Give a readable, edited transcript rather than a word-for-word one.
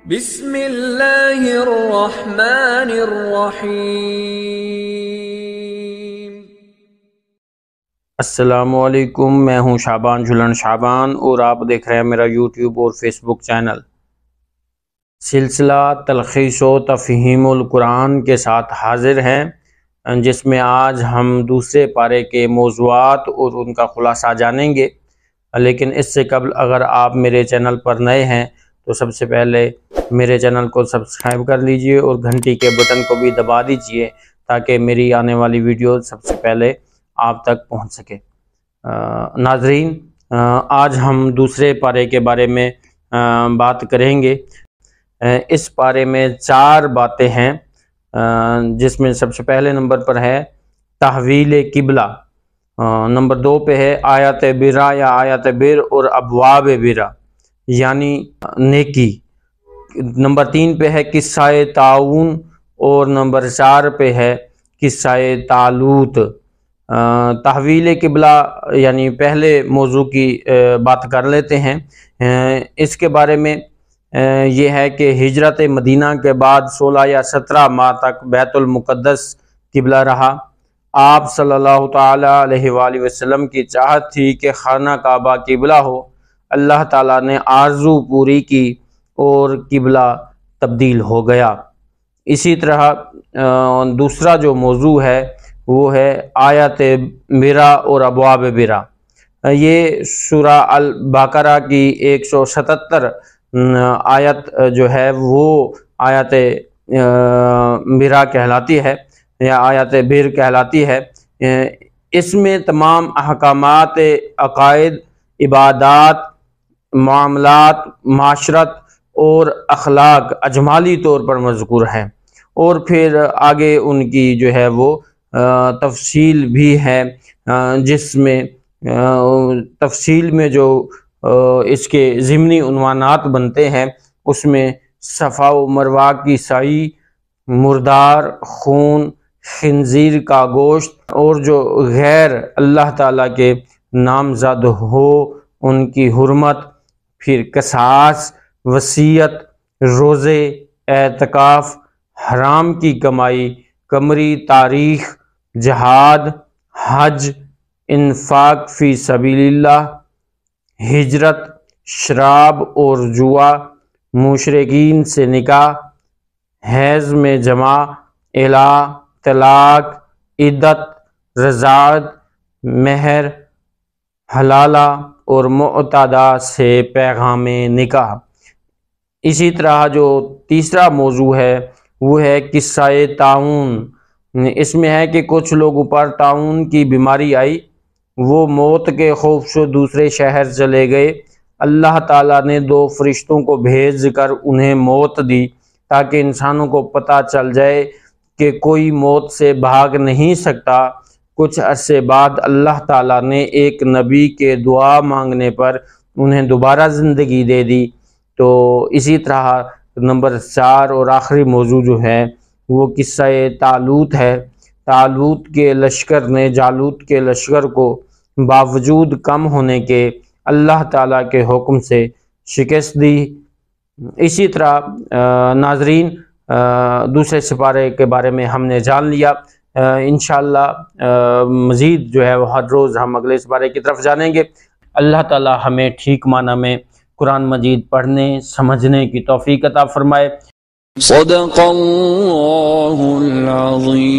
بسم اللہ الرحمن الرحیم۔ السلام علیکم، میں ہوں شعبان جھلن شعبان اور آپ دیکھ رہے ہیں میرا یوٹیوب اور فیس بک چینل۔ سلسلہ تلخیص و تفہیم القرآن کے ساتھ حاضر ہیں، جس میں آج ہم دوسرے پارے کے موضوعات اور ان کا خلاصہ جانیں گے۔ لیکن اس سے قبل اگر آپ میرے چینل پر نئے ہیں تو سب سے پہلے میرے چینل کو سبسکرائب کر لیجئے اور گھنٹی کے بٹن کو بھی دبا دیجئے تاکہ میری آنے والی ویڈیو سب سے پہلے آپ تک پہنچ سکے۔ ناظرین، آج ہم دوسرے پارے کے بارے میں بات کریں گے۔ اس پارے میں 4 باتیں ہیں، جس میں سب سے پہلے نمبر پر ہے تحویل قبلہ، نمبر 2 پہ ہے آیات برا یا آیات بر اور ابواب برا یعنی نیکی، نمبر 3 پہ ہے قصہ طاعون اور نمبر 4 پہ ہے قصہ طالوت۔ تحویل قبلہ یعنی پہلے موضوع کی بات کر لیتے ہیں۔ اس کے بارے میں یہ ہے کہ ہجرت مدینہ کے بعد 16 یا 17 ماہ تک بیت المقدس قبلہ رہا۔ آپ صلی اللہ تعالیٰ علیہ وآلہ وسلم کی چاہت تھی کہ خانہ کعبہ قبلہ ہو۔ اللہ تعالیٰ نے آرزو پوری کی اور قبلہ تبدیل ہو گیا۔ اسی طرح دوسرا جو موضوع ہے وہ ہے آیات برا اور ابواب برا۔ یہ سورہ البقرہ کی 177 آیت جو ہے وہ آیات برا کہلاتی ہے یا آیات بر کہلاتی ہے۔ اس میں تمام احکامات عقائد، عبادات، معاملات، معاشرت اور اخلاق اجمالی طور پر مذکور ہیں، اور پھر آگے ان کی جو ہے وہ تفصیل بھی ہے، جس میں تفصیل میں جو اس کے ضمنی عنوانات بنتے ہیں اس میں صفا و مروہ کی سعی، مردار، خون، خنزیر کا گوشت اور جو غیر اللہ تعالیٰ کے نامزد ہو ان کی حرمت، پھر قصاص، وصیت، روزے، اعتکاف، حرام کی کمائی، قمری تاریخ، جہاد، حج، انفاق فی سبیل اللہ، ہجرت، شراب اور جوا، مشرکین سے نکاح، حیض میں جمع، الہ، طلاق، عدت، رضاعت، مہر، حلالہ اور معتادہ سے پیغام نکاح۔ اسی طرح جو تیسرا موضوع ہے وہ ہے قصہ طاعون۔ اس میں ہے کہ کچھ لوگوں پر طاعون کی بیماری آئی، وہ موت کے خوف سے دوسرے شہر چلے گئے۔ اللہ تعالیٰ نے 2 فرشتوں کو بھیج کر انہیں موت دی تاکہ انسانوں کو پتہ چل جائے کہ کوئی موت سے بھاگ نہیں سکتا۔ کچھ عرصے بعد اللہ تعالیٰ نے ایک نبی کے دعا مانگنے پر انہیں دوبارہ زندگی دے دی۔ تو اسی طرح نمبر 4 اور آخری موضوع جو ہے وہ قصہ طالوت ہے۔ طالوت کے لشکر نے جالوت کے لشکر کو باوجود کم ہونے کے اللہ تعالیٰ کے حکم سے شکست دی۔ اسی طرح ناظرین، دوسرے سپارے کے بارے میں ہم نے جان لیا۔ انشاءاللہ مزید جو ہے وہ ہر روز ہم اگلے سپارے کی طرف جانیں گے۔ اللہ تعالیٰ ہمیں ٹھیک معنی میں قرآن مجید پڑھنے سمجھنے کی توفیق عطا فرمائے۔ صدق اللہ العظیم۔